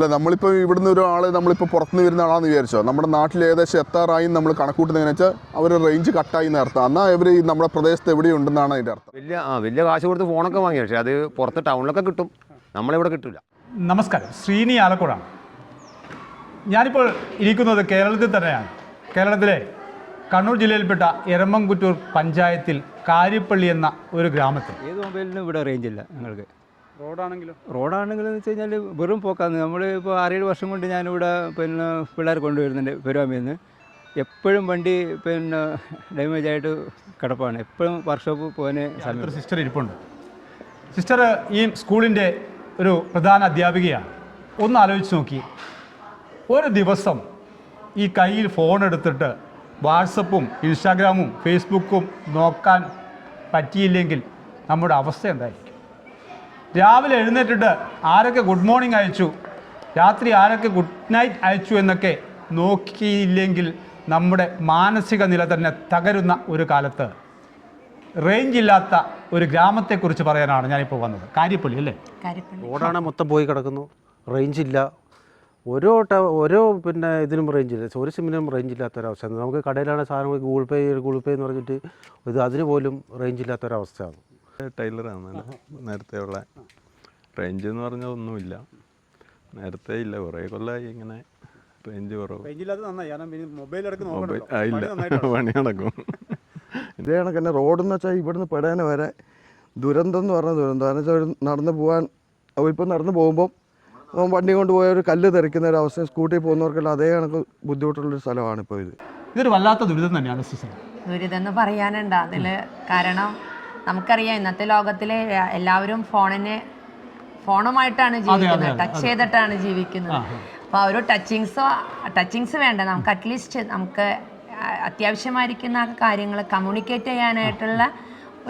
അല്ല, നമ്മളിപ്പോൾ ഇവിടുന്ന് ഒരാൾ നമ്മളിപ്പോൾ പുറത്തുനിന്ന് വരുന്ന ആളാണെന്ന് വിചാരിച്ചോ, നമ്മുടെ നാട്ടിൽ ഏകദേശം എത്താറായി നമ്മൾ കണക്കൂട്ടുന്നതെന്ന് വെച്ചാൽ അവർ റേഞ്ച് കട്ടായി എന്നർത്ഥം. എന്നാൽ ഇവർ നമ്മുടെ പ്രദേശത്ത് എവിടെയുണ്ടെന്നാണ് അതിൻ്റെ അർത്ഥം. വലിയ കാശ് കൊടുത്ത് ഫോണൊക്കെ വാങ്ങി, പക്ഷേ അത് പുറത്ത് ടൗണിലൊക്കെ കിട്ടും, നമ്മളിവിടെ കിട്ടില്ല. നമസ്കാരം, ശ്രീനി ആലക്കോടാണ്. ഞാനിപ്പോൾ ഇരിക്കുന്നത് കേരളത്തിൽ തന്നെയാണ്. കേരളത്തിലെ കണ്ണൂർ ജില്ലയിൽപ്പെട്ട എരമംകുറ്റൂർ പഞ്ചായത്തിൽ കാരിപ്പള്ളി എന്ന ഒരു ഗ്രാമത്തിൽ. ഏത് മൊബൈലിനും ഇവിടെ റേഞ്ച് ഇല്ല ഞങ്ങൾക്ക്. റോഡാണെങ്കിലും എന്ന് വെച്ച് കഴിഞ്ഞാൽ വെറും പോക്കാന്ന്. നമ്മൾ ഇപ്പോൾ 6-7 വർഷം കൊണ്ട് ഞാനിവിടെ പിള്ളേർ കൊണ്ടുവരുന്നുണ്ട് പെരുവാമിയിൽ നിന്ന്. എപ്പോഴും വണ്ടി ഡാമേജ് ആയിട്ട് കിടപ്പാണ്. എപ്പോഴും വർക്ക്ഷോപ്പ് പോകാൻ സമയം. സിസ്റ്റർ ഇരിപ്പുണ്ട്. സിസ്റ്റർ ഈ സ്കൂളിൻ്റെ ഒരു പ്രധാന അധ്യാപികയാണ്. ഒന്ന് ആലോചിച്ച് നോക്കി, ഒരു ദിവസം ഈ കയ്യിൽ ഫോൺ എടുത്തിട്ട് വാട്സപ്പും ഇൻസ്റ്റാഗ്രാമും ഫേസ്ബുക്കും നോക്കാൻ പറ്റിയില്ലെങ്കിൽ നമ്മുടെ അവസ്ഥ എന്തായിരിക്കും? രാവിലെ എഴുന്നേറ്റിട്ട് ആരൊക്കെ ഗുഡ് മോർണിംഗ് അയച്ചു, രാത്രി ആരൊക്കെ ഗുഡ് നൈറ്റ് അയച്ചു എന്നൊക്കെ നോക്കിയില്ലെങ്കിൽ നമ്മുടെ മാനസിക നില തന്നെ തകരുന്ന ഒരു കാലത്ത് റേഞ്ച് ഇല്ലാത്ത ഒരു ഗ്രാമത്തെക്കുറിച്ച് പറയാനാണ് ഞാനിപ്പോൾ വന്നത്. കാരിപ്പള്ളി അല്ലേ? റോഡാണ് മൊത്തം പോയി കിടക്കുന്നു, റേഞ്ച് ഇല്ല. ഓരോ ഇതിനും റേഞ്ച് ഇല്ല, ഒരു സിമ്മിനും റേഞ്ച് ഇല്ലാത്തൊരവസ്ഥ. നമുക്ക് കടയിലാണ് സാധനം ഗൂഗിൾ പേ എന്ന് പറഞ്ഞിട്ട് അതിന് പോലും റേഞ്ച് ഇല്ലാത്തൊരവസ്ഥയാണ്. ടൈലറാണ് നേരത്തെ ഉള്ള റേഞ്ച് എന്ന് പറഞ്ഞാൽ ഒന്നുമില്ല, നേരത്തെ ഇല്ല, കുറേ കൊല്ലമായി ഇങ്ങനെ റേഞ്ച് കുറവ്. പണി നടക്കും. ഇതേ കണക്ക് തന്നെ റോഡെന്ന് വെച്ചാൽ ഇവിടുന്ന് പെടാൻ വരെ ദുരന്തം എന്ന് പറഞ്ഞാൽ ദുരന്തം. കാരണം വെച്ചാൽ നടന്നു പോകാൻ ഇപ്പം നടന്നു പോകുമ്പം വണ്ടി കൊണ്ടുപോയ ഒരു കല്ല് തെറിക്കുന്ന ഒരു അവസ്ഥ, സ്കൂട്ടിയിൽ പോകുന്നവർക്കെല്ലാം അതേ കണക്ക് ബുദ്ധിമുട്ടുള്ളൊരു സ്ഥലമാണ് ഇപ്പോൾ ഇത്. ഇതൊരു വല്ലാത്ത ദുരിതം തന്നെയാണ്. ദുരിതം എന്ന് പറയാനുണ്ട് അതിൽ. കാരണം നമുക്കറിയാം ഇന്നത്തെ ലോകത്തിലെ എല്ലാവരും ഫോണുമായിട്ടാണ് ജീവിക്കുന്നത്, ടച്ച് ചെയ്തിട്ടാണ് ജീവിക്കുന്നത്. അപ്പോൾ ഒരു ടച്ചിങ്സ് വേണ്ട, നമുക്ക് അറ്റ്ലീസ്റ്റ് നമുക്ക് അത്യാവശ്യമായിരിക്കുന്ന കാര്യങ്ങൾ കമ്മ്യൂണിക്കേറ്റ് ചെയ്യാനായിട്ടുള്ള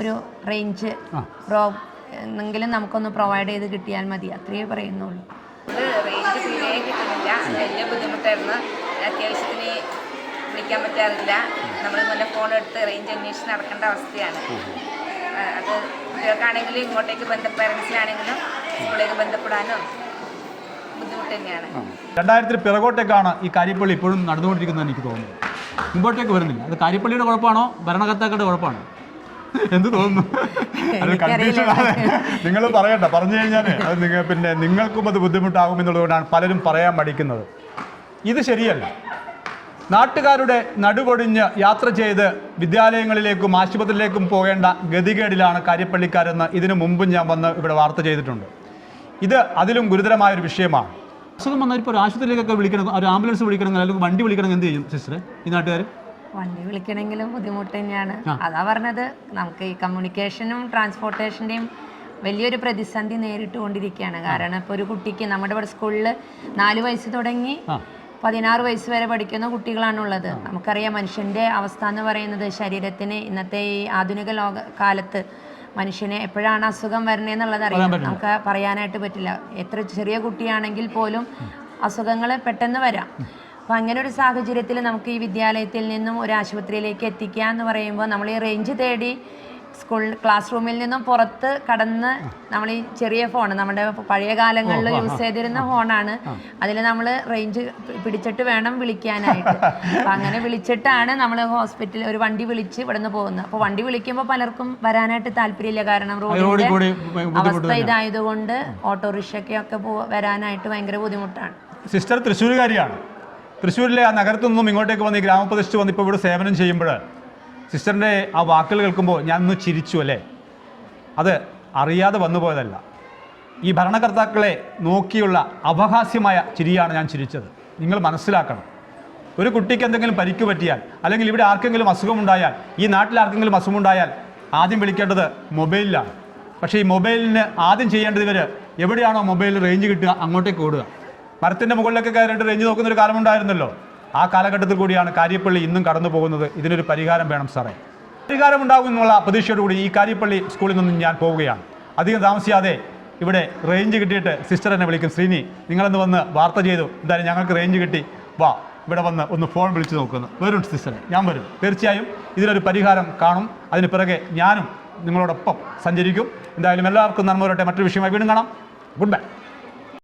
ഒരു റേഞ്ച് എന്നെങ്കിലും നമുക്കൊന്ന് പ്രൊവൈഡ് ചെയ്ത് കിട്ടിയാൽ മതി, അത്രയേ പറയുന്നുള്ളൂ. റേഞ്ച് തീരെ കിട്ടുന്നില്ല, വലിയ ബുദ്ധിമുട്ടായിരുന്നു. അത്യാവശ്യത്തിന് വിളിക്കാൻ പറ്റാറില്ല. നമ്മൾ മുന്നേ ഫോൺ എടുത്ത് റേഞ്ച് അന്വേഷിച്ച് നടക്കേണ്ട അവസ്ഥയാണ്. അത് കുട്ടികൾക്കാണെങ്കിലും ഇങ്ങോട്ടേക്ക് പേരൻസിനാണെങ്കിലും സ്കൂളിലേക്ക് ബന്ധപ്പെടാനോ ബുദ്ധിമുട്ട് തന്നെയാണ്. 2000 പിറകോട്ടേക്കാണ് ഈ കാരിപ്പള്ളി ഇപ്പോഴും നടന്നുകൊണ്ടിരിക്കുന്നത് എനിക്ക് തോന്നുന്നു. മുമ്പോട്ടേക്ക് വരുന്നില്ല. അത് കാരിപ്പള്ളിയുടെ കുഴപ്പമാണോ ഭരണകർത്താക്കളുടെ കുഴപ്പമാണോ? എന്ത് തോന്നുന്നു? അത് കൺഫ്യൂഷനാണ്. നിങ്ങൾ പറയണ്ട, പറഞ്ഞു കഴിഞ്ഞാൽ അത് നിങ്ങൾക്കും അത് ബുദ്ധിമുട്ടാകുമെന്നുള്ളതുകൊണ്ടാണ് പലരും പറയാൻ മടിക്കുന്നത്. ഇത് ശരിയല്ല. നാട്ടുകാരുടെ നടുപൊടിഞ്ഞ് യാത്ര ചെയ്ത് വിദ്യാലയങ്ങളിലേക്കും ആശുപത്രിയിലേക്കും പോകേണ്ട ഗതികേടിലാണ് കാരിപ്പള്ളിക്കാരെന്ന് ഇതിനു മുമ്പും ഞാൻ വന്ന് ഇവിടെ വാർത്ത ചെയ്തിട്ടുണ്ട്. ഇത് അതിലും ഗുരുതരമായൊരു വിഷയമാണ്. അസുഖം വന്നാൽ ഇപ്പോൾ ഒരു ആശുപത്രിയിലേക്കൊക്കെ വിളിക്കണം, ഒരു ആംബുലൻസ് വിളിക്കണം, അല്ലെങ്കിൽ വണ്ടി വിളിക്കണം, എന്ത് ചെയ്യും സിസ്റ്ററെ ഈ നാട്ടുകാർ? വണ്ടി വിളിക്കണമെങ്കിലും ബുദ്ധിമുട്ട് തന്നെയാണ്. അതാ പറഞ്ഞത്, നമുക്ക് ഈ കമ്മ്യൂണിക്കേഷനും ട്രാൻസ്പോർട്ടേഷൻ്റെയും വലിയൊരു പ്രതിസന്ധി നേരിട്ടുകൊണ്ടിരിക്കുകയാണ്. കാരണം ഇപ്പോൾ ഒരു കുട്ടിക്ക് നമ്മുടെ ഇവിടെ സ്കൂളിൽ 4 വയസ്സ് തുടങ്ങി 16 വയസ്സ് വരെ പഠിക്കുന്ന കുട്ടികളാണുള്ളത്. നമുക്കറിയാം മനുഷ്യൻ്റെ അവസ്ഥ എന്ന് പറയുന്നത്, ശരീരത്തിന് ഇന്നത്തെ ഈ ആധുനിക കാലത്ത് മനുഷ്യന് എപ്പോഴാണ് അസുഖം വരണേന്നുള്ളത് അറിയാം, നമുക്ക് പറയാനായിട്ട് പറ്റില്ല. എത്ര ചെറിയ കുട്ടിയാണെങ്കിൽ പോലും അസുഖങ്ങൾ പെട്ടെന്ന് വരാം. അപ്പോൾ അങ്ങനെ ഒരു സാഹചര്യത്തിൽ നമുക്ക് ഈ വിദ്യാലയത്തിൽ നിന്നും ഒരു ആശുപത്രിയിലേക്ക് എത്തിക്കുക എന്ന് പറയുമ്പോൾ നമ്മൾ ഈ റേഞ്ച് തേടി ക്ലാസ് റൂമിൽ നിന്നും പുറത്ത് കടന്ന് നമ്മൾ ഈ ചെറിയ ഫോൺ, നമ്മുടെ പഴയ കാലങ്ങളിൽ യൂസ് ചെയ്തിരുന്ന ഫോണാണ്, അതിൽ നമ്മൾ റേഞ്ച് പിടിച്ചിട്ട് വേണം വിളിക്കാനായിട്ട്. അപ്പം അങ്ങനെ വിളിച്ചിട്ടാണ് നമ്മൾ ഹോസ്പിറ്റലിൽ ഒരു വണ്ടി വിളിച്ച് ഇവിടെ നിന്ന് പോകുന്നത്. അപ്പോൾ വണ്ടി വിളിക്കുമ്പോൾ പലർക്കും വരാനായിട്ട് താല്പര്യമില്ല. കാരണം റോഡിൻ്റെ അവസ്ഥ ഇതായതുകൊണ്ട് ഓട്ടോറിക്ഷയ്ക്കൊക്കെ വരാനായിട്ട് ഭയങ്കര ബുദ്ധിമുട്ടാണ്. സിസ്റ്റർ തൃശ്ശൂരുകാരിയാണ്. തൃശ്ശൂരിലെ ആ നഗരത്തിൽ നിന്നും ഇങ്ങോട്ടേക്ക് വന്ന് ഈ ഗ്രാമപ്രദേശത്ത് വന്ന് ഇപ്പോൾ ഇവിടെ സേവനം ചെയ്യുമ്പോൾ സിസ്റ്ററിൻ്റെ ആ വാക്കുകൾ കേൾക്കുമ്പോൾ ഞാനൊന്ന് ചിരിച്ചു. അല്ലേ, അത് അറിയാതെ വന്നു പോയതല്ല. ഈ ഭരണകർത്താക്കളെ നോക്കിയുള്ള അപഹാസ്യമായ ചിരിയാണ് ഞാൻ ചിരിച്ചത്. നിങ്ങൾ മനസ്സിലാക്കണം, ഒരു കുട്ടിക്ക് എന്തെങ്കിലും പരിക്ക് പറ്റിയാൽ, അല്ലെങ്കിൽ ഇവിടെ ആർക്കെങ്കിലും അസുഖമുണ്ടായാൽ, ഈ നാട്ടിൽ ആർക്കെങ്കിലും അസുഖമുണ്ടായാൽ ആദ്യം വിളിക്കേണ്ടത് മൊബൈലിലാണ്. പക്ഷേ ഈ മൊബൈലിന് ആദ്യം ചെയ്യേണ്ടത് ഇവർ എവിടെയാണോ മൊബൈലിൽ റേഞ്ച് കിട്ടുക അങ്ങോട്ടേക്ക് ഓടുക. മരത്തിൻ്റെ മുകളിലൊക്കെ കയറിയിട്ട് റേഞ്ച് നോക്കുന്നൊരു കാലമുണ്ടായിരുന്നല്ലോ. ആ കാലഘട്ടത്തിൽ കൂടിയാണ് കാരിപ്പള്ളി ഇന്നും കടന്നു പോകുന്നത്. ഇതിനൊരു പരിഹാരം വേണം സാറേ. പരിഹാരം ഉണ്ടാകും എന്നുള്ള പ്രതീക്ഷയോടുകൂടി ഈ കാരിപ്പള്ളി സ്കൂളിൽ നിന്നും ഞാൻ പോവുകയാണ്. അധികം താമസിയാതെ ഇവിടെ റേഞ്ച് കിട്ടിയിട്ട് സിസ്റ്റർ എന്നെ വിളിക്കും, ശ്രീനി നിങ്ങളെന്ന് വന്ന് വാർത്ത ചെയ്തു, എന്തായാലും ഞങ്ങൾക്ക് റേഞ്ച് കിട്ടി, വാ ഇവിടെ വന്ന് ഒന്ന് ഫോൺ വിളിച്ച് നോക്കുന്നു. വരും സിസ്റ്ററെ, ഞാൻ വരും. തീർച്ചയായും ഇതിനൊരു പരിഹാരം കാണും. അതിന് പിറകെ ഞാനും നിങ്ങളോടൊപ്പം സഞ്ചരിക്കും. എന്തായാലും എല്ലാവർക്കും നന്മ വരട്ടെ. മറ്റൊരു വിഷയമായി വീണ്ടും കാണാം. Good bye.